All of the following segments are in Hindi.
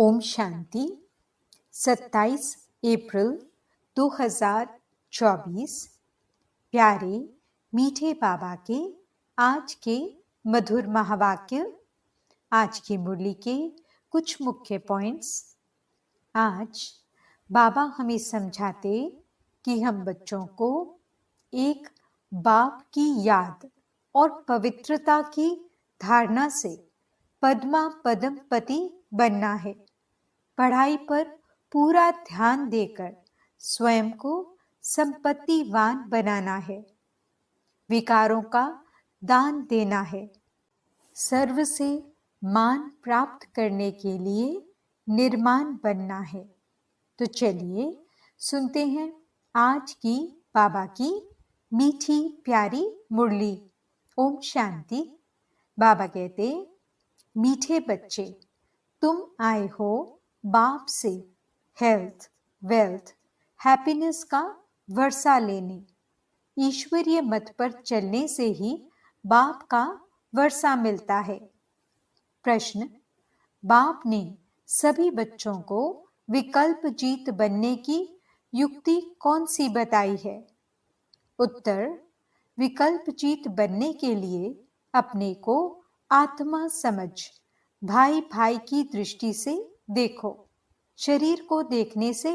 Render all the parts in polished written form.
ओम शांति। 27 अप्रैल 2024। प्यारे मीठे बाबा के आज के मधुर महावाक्य। आज की मुरली के कुछ मुख्य पॉइंट्स। आज बाबा हमें समझाते कि हम बच्चों को एक बाप की याद और पवित्रता की धारणा से पद्मा पदम पति बनना है। पढ़ाई पर पूरा ध्यान देकर स्वयं को संपत्तिवान बनाना है। विकारों का दान देना है। सर्व से मान प्राप्त करने के लिए निर्माण बनना है। तो चलिए सुनते हैं आज की बाबा की मीठी प्यारी मुरली। ओम शांति। बाबा कहते, मीठे बच्चे, तुम आए हो बाप से हेल्थ, वेल्थ, हैप्पीनेस का वर्षा लेने। ईश्वरीय मत पर चलने से ही बाप का वर्षा मिलता है। प्रश्न, बाप ने सभी बच्चों को विकल्प जीत बनने की युक्ति कौन सी बताई है? उत्तर, विकल्प जीत बनने के लिए अपने को आत्मा समझ भाई भाई की दृष्टि से देखो। शरीर को देखने से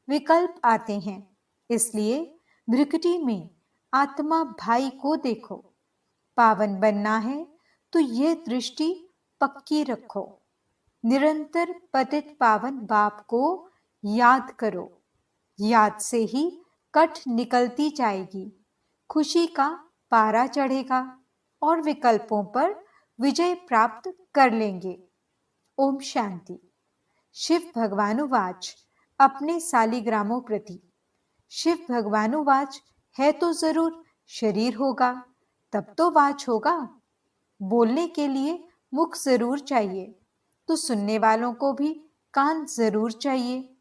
विकल्प आते हैं, इसलिए भ्रिकुटी में आत्मा भाई को देखो। पावन बनना है तो यह दृष्टि पक्की रखो। निरंतर पतित पावन बाप को याद करो। याद से ही कठ निकलती जाएगी, खुशी का पारा चढ़ेगा और विकल्पों पर विजय प्राप्त कर लेंगे। ओम शांति। शिव भगवानुवाच अपने सालिग्रामों प्रति। शिव भगवानुवाच है तो जरूर शरीर होगा, तब तो वाच होगा। बोलने के लिए मुख जरूर चाहिए, तो सुनने वालों को भी कान जरूर चाहिए।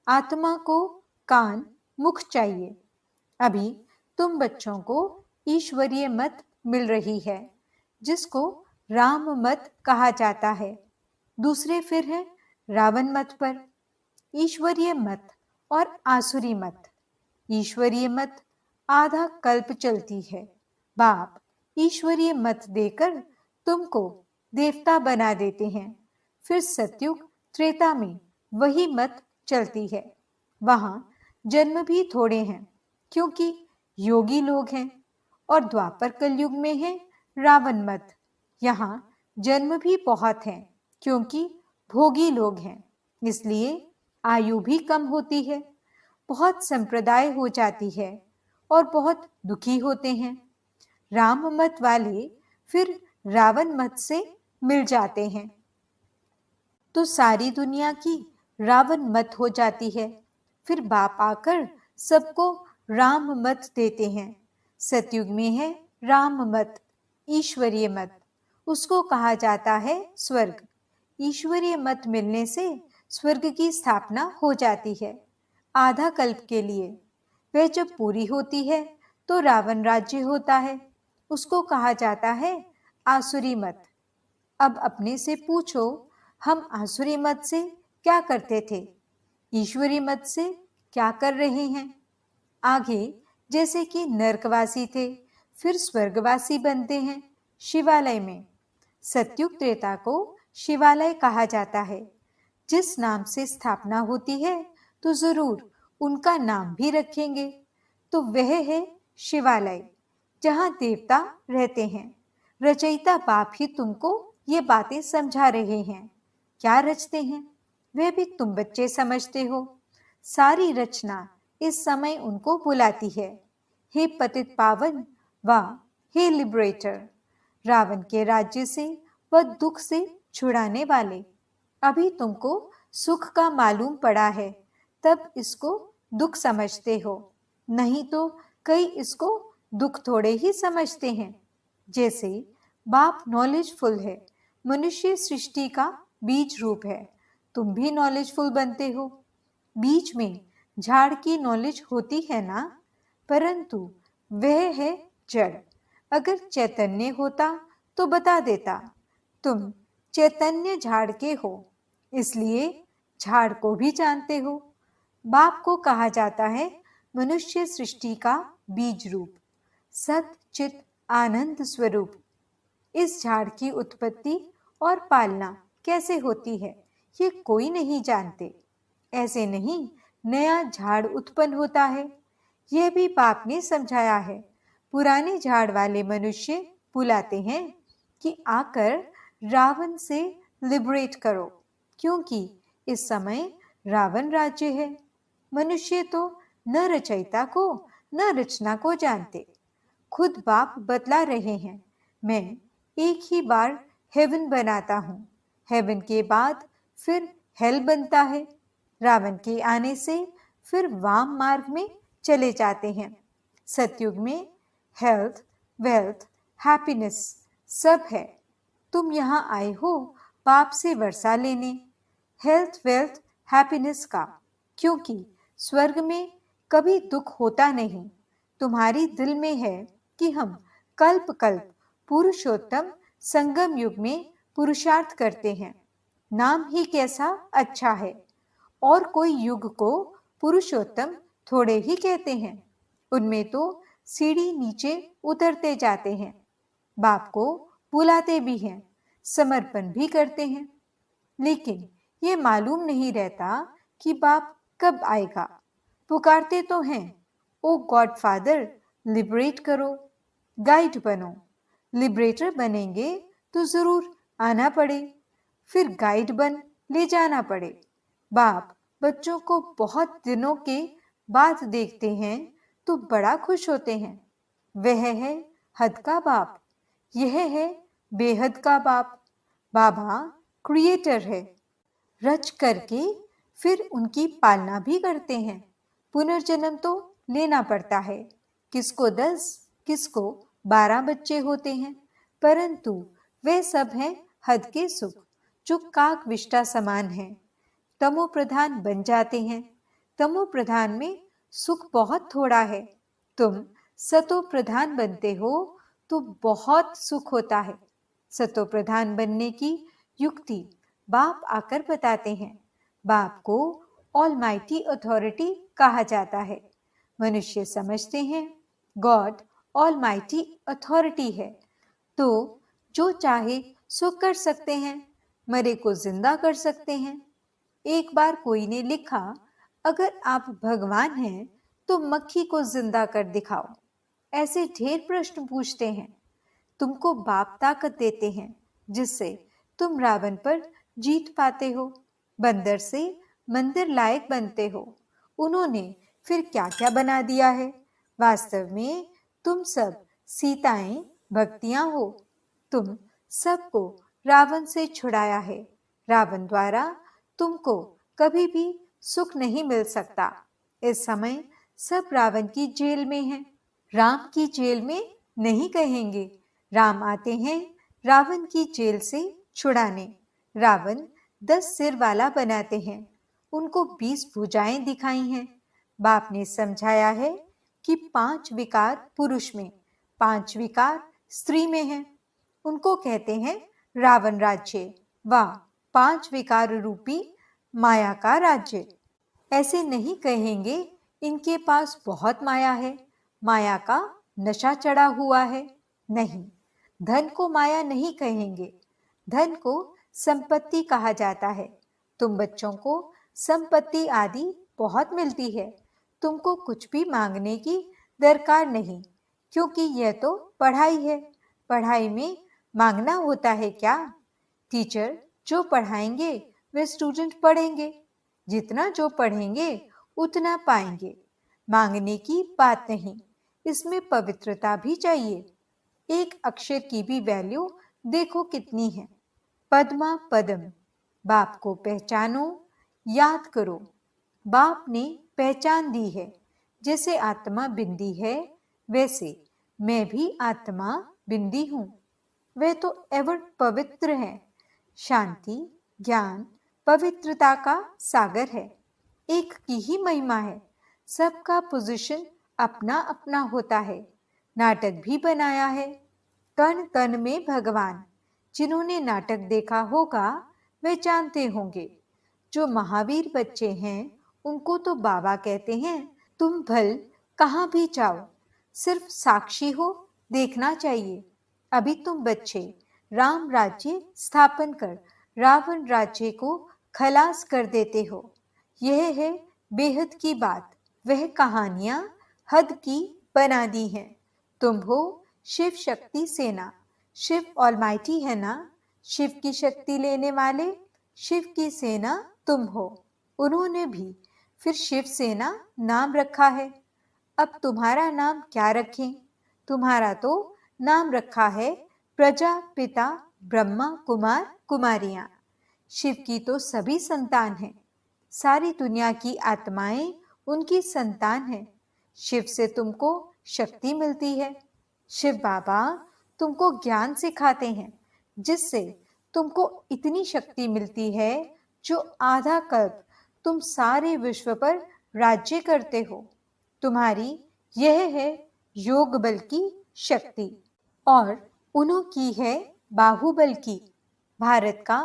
आत्मा को कान मुख चाहिए। अभी तुम बच्चों को ईश्वरीय मत मिल रही है, जिसको राम मत कहा जाता है। दूसरे फिर है रावण मत पर। ईश्वरीय मत और आसुरी मत। ईश्वरीय मत आधा कल्प चलती है। बाप ईश्वरीय मत देकर तुमको देवता बना देते हैं। फिर सतयुग त्रेता में वही मत चलती है। वहां जन्म भी थोड़े हैं, क्योंकि योगी लोग हैं। और द्वापर कलयुग में है रावण मत। यहाँ जन्म भी बहुत हैं, क्योंकि भोगी लोग हैं, इसलिए आयु भी कम होती है। बहुत संप्रदाय हो जाती है और बहुत दुखी होते हैं। राम मत वाले फिर रावण मत से मिल जाते हैं, तो सारी दुनिया की रावण मत हो जाती है। फिर बाप आकर सबको राम मत देते हैं। सतयुग में है राम मत, ईश्वरीय मत। उसको कहा जाता है स्वर्ग। ईश्वरीय मत मिलने से स्वर्ग की स्थापना हो जाती है, आधा कल्प के लिए। वह जब पूरी होती है तो रावण राज्य होता है। उसको कहा जाता है आसुरी मत। अब अपने से पूछो, हम आसुरी मत से क्या करते थे, ईश्वरी मत से क्या कर रहे हैं? आगे जैसे कि नरकवासी थे, फिर स्वर्गवासी बनते हैं शिवालय में। सतयुग त्रेता को शिवालय कहा जाता है। जिस नाम से स्थापना होती है तो जरूर उनका नाम भी रखेंगे, तो वह है शिवालय, जहां देवता रहते हैं। रचयिता बाप ही तुमको ये बातें समझा रहे हैं। क्या रचते हैं वह भी तुम बच्चे समझते हो। सारी रचना इस समय उनको बुलाती है, हे पतित पावन व हे लिबरेटर, रावण के राज्य से व दुख से छुड़ाने वाले। अभी तुमको सुख का मालूम पड़ा है, तब इसको दुख समझते हो, नहीं तो कई इसको दुख थोड़े ही समझते हैं। जैसे बाप नॉलेजफुल है, मनुष्य सृष्टि का बीज रूप है, तुम भी नॉलेजफुल बनते हो। बीज में झाड़ की नॉलेज होती है ना, परंतु वह है जड़। अगर चैतन्य होता तो बता देता, तुम चैतन्य झाड़ के हो, इसलिए झाड़ को भी जानते हो। बाप को कहा जाता है मनुष्य सृष्टि का बीज रूप, सत चित आनंद स्वरूप। इस झाड़ की उत्पत्ति और पालना कैसे होती है ये कोई नहीं जानते। ऐसे नहीं नया झाड़ उत्पन्न होता है, यह भी बाप ने समझाया है। पुराने झाड़ वाले मनुष्य बुलाते हैं कि आकर रावण से लिबरेट करो, क्योंकि इस समय रावण राज्य है। मनुष्य तो न रचयिता को न रचना को जानते। खुद बाप बतला रहे हैं, मैं एक ही बार हेवन बनाता हूँ, हेवन के बाद फिर हेल बनता है। रावण के आने से फिर वाम मार्ग में चले जाते हैं। सतयुग में हेल्थ, वेल्थ, हैप्पीनेस सब है। तुम यहाँ आए हो बाप से वर्षा लेने, हेल्थ, वेल्थ, हैप्पीनेस का, क्योंकि स्वर्ग में कभी दुख होता नहीं। तुम्हारी दिल में है कि हम कल्प कल्प पुरुषोत्तम संगम युग में पुरुषार्थ करते हैं। नाम ही कैसा अच्छा है। और कोई युग को पुरुषोत्तम थोड़े ही कहते हैं, उनमें तो सीढ़ी नीचे उतरते जाते हैं। बाप को बुलाते भी हैं, समर्पण भी करते हैं, लेकिन ये मालूम नहीं रहता कि बाप कब आएगा। पुकारते तो हैं, ओ गॉड फादर लिबरेट करो, गाइड बनो। लिबरेटर बनेंगे तो जरूर आना पड़े, फिर गाइड बन ले जाना पड़े। बाप बच्चों को बहुत दिनों के बाद देखते हैं तो बड़ा खुश होते हैं। वह है हद का बाप, यह है बेहद का बाप। बाबा क्रिएटर है, रच करके फिर उनकी पालना भी करते हैं। पुनर्जन्म तो लेना पड़ता है, किसको 10 किसको 12 बच्चे होते हैं, परंतु वे सब हैं हद के सुख जो काक विष्टा समान हैं। तमो प्रधान बन जाते हैं। तमो प्रधान में सुख बहुत थोड़ा है। तुम सतो प्रधान बनते हो तो बहुत सुख होता है। सतो प्रधान बनने की युक्ति बाप आकर बताते हैं। बाप को ऑलमाइटी अथॉरिटी कहा जाता है। मनुष्य समझते हैं गॉड ऑलमाइटी अथॉरिटी है, तो जो चाहे सो कर सकते हैं, मरे को जिंदा कर सकते हैं। एक बार कोई ने लिखा, अगर आप भगवान हैं तो मक्खी को जिंदा कर दिखाओ। ऐसे ढेर प्रश्न पूछते हैं। तुमको बाप ताकत देते हैं जिससे तुम रावण पर जीत पाते हो, बंदर से मंदिर लायक बनते हो। उन्होंने फिर क्या क्या बना दिया है। वास्तव में तुम सब सीताएं भक्तियां हो। तुम सबको रावण से छुड़ाया है। रावण द्वारा तुमको कभी भी सुख नहीं मिल सकता। इस समय सब रावण की जेल में हैं। राम की जेल में नहीं कहेंगे। राम आते हैं रावण की जेल से छुड़ाने। रावण 10 सिर वाला बनाते हैं, उनको 20 भुजाएं दिखाई हैं। बाप ने समझाया है कि 5 विकार पुरुष में, 5 विकार स्त्री में हैं। उनको कहते हैं रावण राज्य व 5 विकार रूपी माया का राज्य। ऐसे नहीं कहेंगे इनके पास बहुत माया है, माया का नशा चढ़ा हुआ है। नहीं, धन को माया नहीं कहेंगे। धन को संपत्ति कहा जाता है। तुम बच्चों को संपत्ति आदि बहुत मिलती है। तुमको कुछ भी मांगने की दरकार नहीं, क्योंकि यह तो पढ़ाई है। पढ़ाई में मांगना होता है क्या? टीचर जो पढ़ाएंगे वे स्टूडेंट पढ़ेंगे। जितना जो पढ़ेंगे उतना पाएंगे। मांगने की बात नहीं, इसमें पवित्रता भी चाहिए। एक अक्षर की भी वैल्यू देखो कितनी है। पद्मा पदम। बाप को पहचानो, याद करो। बाप ने पहचान दी है। जैसे आत्मा बिंदी है, वैसे मैं भी आत्मा बिंदी हूँ। वे तो एवर पवित्र है। शांति, ज्ञान, पवित्रता का सागर है। एक की ही महिमा है। सबका पोजीशन अपना अपना होता है। नाटक भी बनाया है। कण कण में भगवान। जिन्होंने नाटक देखा होगा वे जानते होंगे जो महावीर बच्चे हैं उनको तो बाबा कहते हैं तुम भल कहाँ भी जाओ, सिर्फ साक्षी हो, देखना चाहिए। अभी तुम बच्चे राम राज्य स्थापन कर रावण राज्य को खलास कर देते हो। यह है बेहद की बात। वह कहानियां हद की बना दी हैं। तुम हो शिव शक्ति सेना। शिव ऑलमाइटी है ना, शिव की शक्ति लेने वाले, शिव की सेना तुम हो। उन्होंने भी फिर शिव सेना नाम रखा है। अब तुम्हारा नाम क्या रखें? तुम्हारा तो नाम रखा है प्रजापिता ब्रह्मा कुमार कुमारियां। शिव की तो सभी संतान हैं। सारी दुनिया की आत्माएं उनकी संतान हैं। शिव से तुमको शक्ति मिलती है। शिव बाबा तुमको ज्ञान सिखाते हैं, जिससे तुमको इतनी शक्ति मिलती है जो आधा कल्प तुम सारे विश्व पर राज्य करते हो। तुम्हारी यह है योग बल की शक्ति और उन्होंने है बाहुबल की। भारत का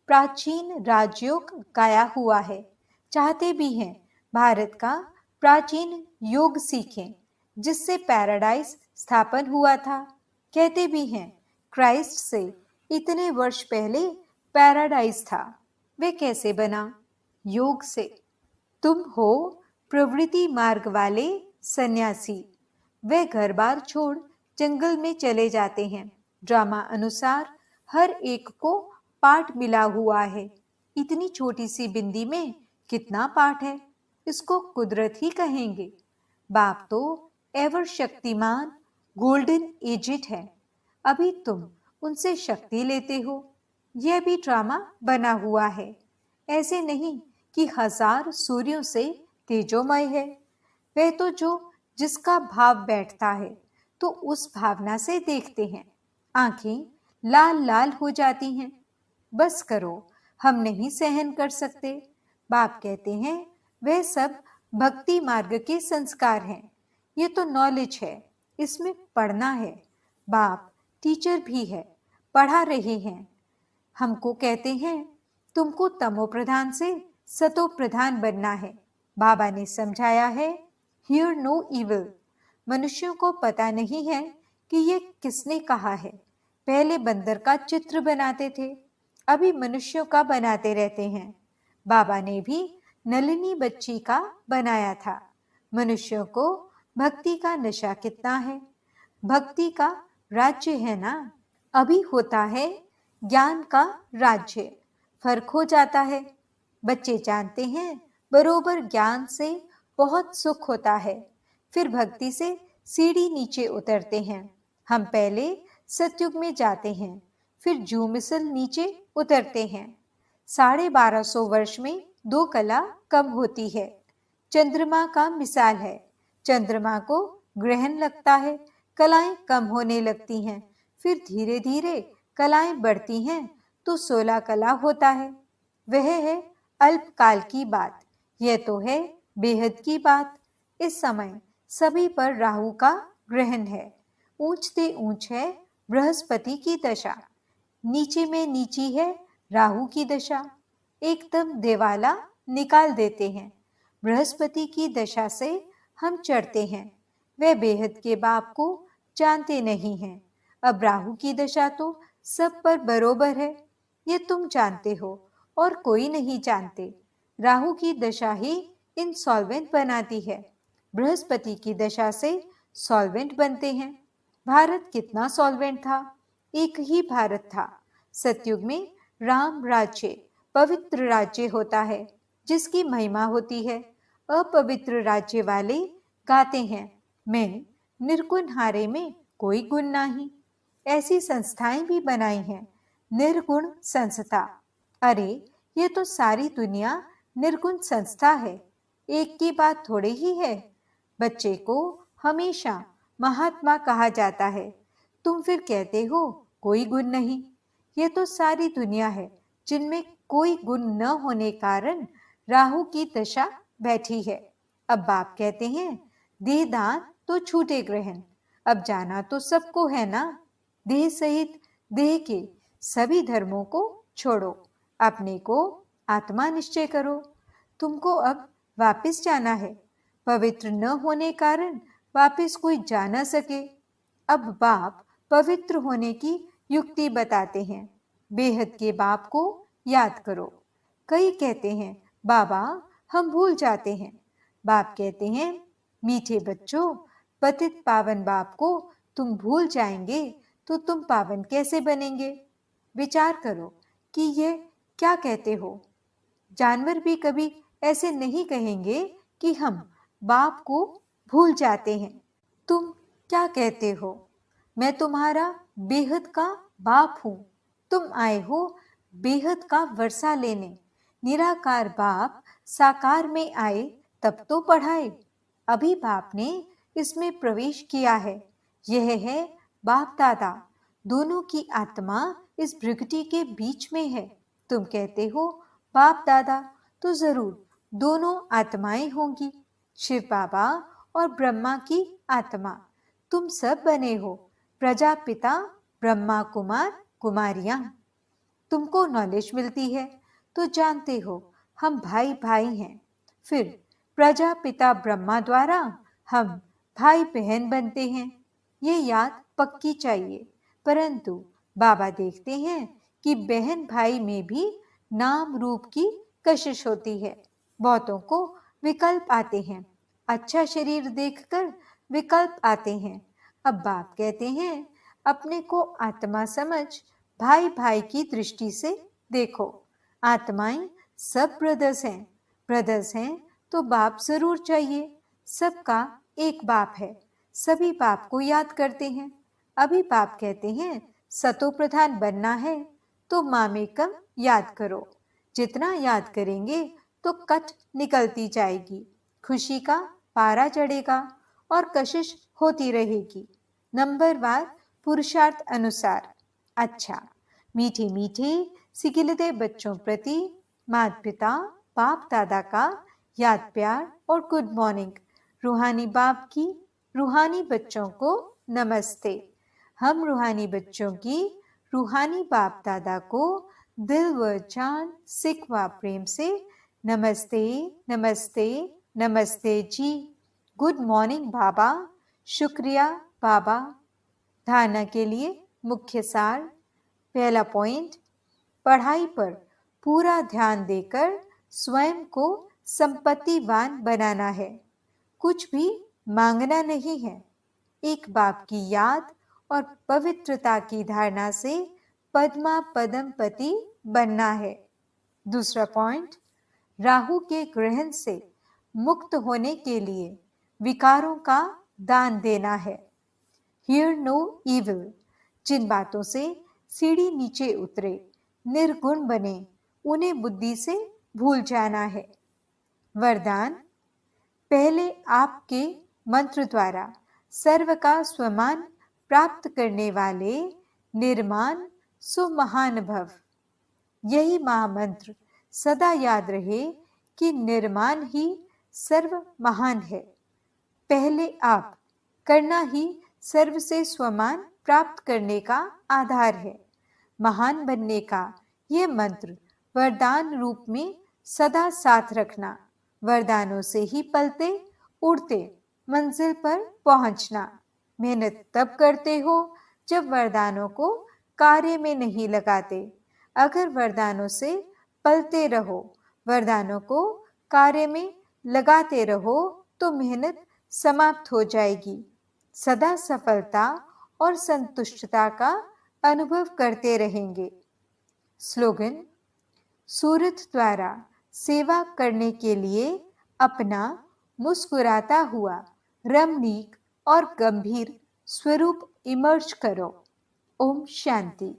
प्राचीन राजयोग गाया हुआ है। चाहते भी हैं भारत का प्राचीन योग सीखें, जिससे पैराडाइज स्थापन हुआ था। कहते भी हैं क्राइस्ट से इतने वर्ष पहले पैराडाइज था। वे कैसे बना? योग से। तुम हो प्रवृत्ति मार्ग वाले सन्यासी। वे घर बार छोड़ जंगल में चले जाते हैं। ड्रामा अनुसार हर एक को पाठ मिला हुआ है। इतनी छोटी सी बिंदी में कितना पाठ है, इसको कुदरत ही कहेंगे। बाप तो एवर शक्तिमान गोल्डन एजिट है। अभी तुम उनसे शक्ति लेते हो। यह भी ड्रामा बना हुआ है। ऐसे नहीं कि हजार सूर्यों से तेजोमय है। वह तो जो जिसका भाव बैठता है तो उस भावना से देखते हैं। आंखें लाल लाल हो जाती हैं। बस करो, हम नहीं सहन कर सकते। बाप कहते हैं वह सब भक्ति मार्ग के संस्कार हैं। ये तो नॉलेज है, इसमें पढ़ना है। बाप टीचर भी है, पढ़ा रहे हैं। हमको कहते हैं तुमको तमो प्रधान से सतो प्रधान बनना है। बाबा ने समझाया है हियर नो इविल। मनुष्यों को पता नहीं है कि ये किसने कहा है। पहले बंदर का चित्र बनाते थे, अभी मनुष्यों का बनाते रहते हैं। बाबा ने भी नलिनी बच्ची का बनाया था। मनुष्यों को भक्ति का नशा कितना है। भक्ति का राज्य है ना। अभी होता है ज्ञान का राज्य। फर्क हो जाता है। बच्चे जानते हैं बरोबर ज्ञान से बहुत सुख होता है। फिर भक्ति से सीढ़ी नीचे उतरते हैं। हम पहले सतयुग में जाते हैं, फिर जू मिसल नीचे उतरते हैं। 1250 वर्ष में 2 कला कम होती है। चंद्रमा का मिसाल है। चंद्रमा को ग्रहण लगता है, कलाएं कम होने लगती हैं। फिर धीरे धीरे कलाएं बढ़ती हैं तो 16 कला होता है। वह है अल्पकाल की बात। यह तो है बेहद की बात। इस समय सभी पर राहु का ग्रहण है। ऊंचते ऊंच है बृहस्पति की दशा। नीचे में नीची है राहु की दशा। एकदम देवाला निकाल देते हैं। बृहस्पति की दशा से हम चढ़ते हैं। वे बेहद के बाप को जानते नहीं हैं। अब राहु की दशा तो सब पर बरोबर है, ये तुम जानते हो और कोई नहीं जानते। राहु की दशा ही इनसॉल्वेंट बनाती है। बृहस्पति की दशा से सॉल्वेंट बनते हैं। भारत कितना सॉल्वेंट था। एक ही भारत था। सतयुग में राम राज्य पवित्र राज्य होता है, जिसकी महिमा होती है। अपवित्र राज्य वाले गाते हैं मैं निर्गुण हारे में कोई गुण नहीं। ऐसी संस्थाएं भी बनाई हैं, निर्गुण संस्था। अरे ये तो सारी दुनिया निर्गुण संस्था है। एक की बात थोड़ी ही है। बच्चे को हमेशा महात्मा कहा जाता है। तुम फिर कहते हो कोई गुण नहीं। ये तो सारी दुनिया है जिनमें कोई गुण न होने कारण राहु की दशा बैठी है। अब बाप कहते हैं देह दान तो छूटे ग्रहण। अब जाना तो सबको है ना। देह सहित देह के सभी धर्मों को छोड़ो, अपने को आत्मा निश्चय करो। तुमको अब वापस जाना है। पवित्र न होने कारण वापस कोई जा न सके। अब बाप पवित्र होने की युक्ति बताते हैं। बेहद के बाप को याद करो। कई कहते हैं, बाबा हम भूल जाते हैं। बाप कहते हैं, मीठे बच्चों, पतित पावन बाप को तुम भूल जाएंगे तो तुम पावन कैसे बनेंगे? विचार करो कि ये क्या कहते हो। जानवर भी कभी ऐसे नहीं कहेंगे कि हम बाप को भूल जाते हैं। तुम क्या कहते हो? मैं तुम्हारा बेहद का बाप हूं। तुम आए हो बेहद का वर्षा लेने। निराकार बाप साकार में आए तब तो पढ़ाए। अभी बाप ने इसमें प्रवेश किया है। यह है बाप दादा। दोनों की आत्मा इस भृगटी के बीच में है। तुम कहते हो बाप दादा, तो जरूर दोनों आत्माएं होंगी, शिव बाबा और ब्रह्मा की आत्मा। तुम सब बने हो प्रजापिता ब्रह्मा कुमार कुमारियां। तुमको नॉलेज मिलती है तो जानते हो हम भाई भाई हैं। फिर प्रजापिता ब्रह्मा द्वारा हम भाई बहन बनते हैं। ये याद पक्की चाहिए। परंतु बाबा देखते हैं कि बहन भाई में भी नाम रूप की कशिश होती है। बहुतों को विकल्प आते हैं। अच्छा शरीर देखकर विकल्प आते हैं। अब बाप कहते हैं, अपने को आत्मा समझ भाई भाई की दृष्टि से देखो। आत्माएं सब ब्रदर्स हैं। ब्रदर्स हैं तो बाप जरूर चाहिए। सबका एक बाप है। सभी बाप को याद करते हैं। अभी बाप कहते हैं, सतो प्रधान बनना है तो मामेकम याद करो। जितना याद करेंगे तो कट निकलती जाएगी। खुशी का पारा चढ़ेगा और कशिश होती रहेगी। नंबरवार पुरुषार्थ अनुसार। अच्छा, मीठे मीठे सिकिलते बच्चों प्रति माता पिता बाप दादा का याद प्यार और गुड मॉर्निंग। रूहानी बाप की रूहानी बच्चों को नमस्ते। हम रूहानी बच्चों की रूहानी बाप दादा को दिल व जान सिख व प्रेम से नमस्ते नमस्ते नमस्ते जी। गुड मॉर्निंग बाबा। शुक्रिया बाबा। धारणा के लिए मुख्य सार। पहला पॉइंट, पढ़ाई पर पूरा ध्यान देकर स्वयं को संपत्तिवान बनाना है। कुछ भी मांगना नहीं है। एक बाप की याद और पवित्रता की धारणा से पद्मा पदमपति बनना है। दूसरा पॉइंट, राहु के ग्रहण से मुक्त होने के लिए विकारों का दान देना है। Here no evil. जिन बातों से सीढ़ी नीचे उतरे, निर्गुण बने, उन्हें बुद्धि से भूल जाना है। वरदान, पहले आपके मंत्र द्वारा सर्व का स्वमान प्राप्त करने वाले निर्माण सुमहान भव। यही महामंत्र सदा याद रहे कि निर्माण ही सर्व महान है। पहले आप करना ही सर्व से स्वमान प्राप्त करने का आधार है। महान बनने का यह मंत्र वरदान रूप में सदा साथ रखना। वरदानों से ही पलते उड़ते मंजिल पर पहुंचना। मेहनत तब करते हो जब वरदानों को कार्य में नहीं लगाते। अगर वरदानों से पलते रहो, वरदानों को कार्य में लगाते रहो तो मेहनत समाप्त हो जाएगी। सदा सफलता और संतुष्टता का अनुभव करते रहेंगे। स्लोगन, सूरत द्वारा सेवा करने के लिए अपना मुस्कुराता हुआ रमणीक और गंभीर स्वरूप इमर्ज करो। ओम शांति।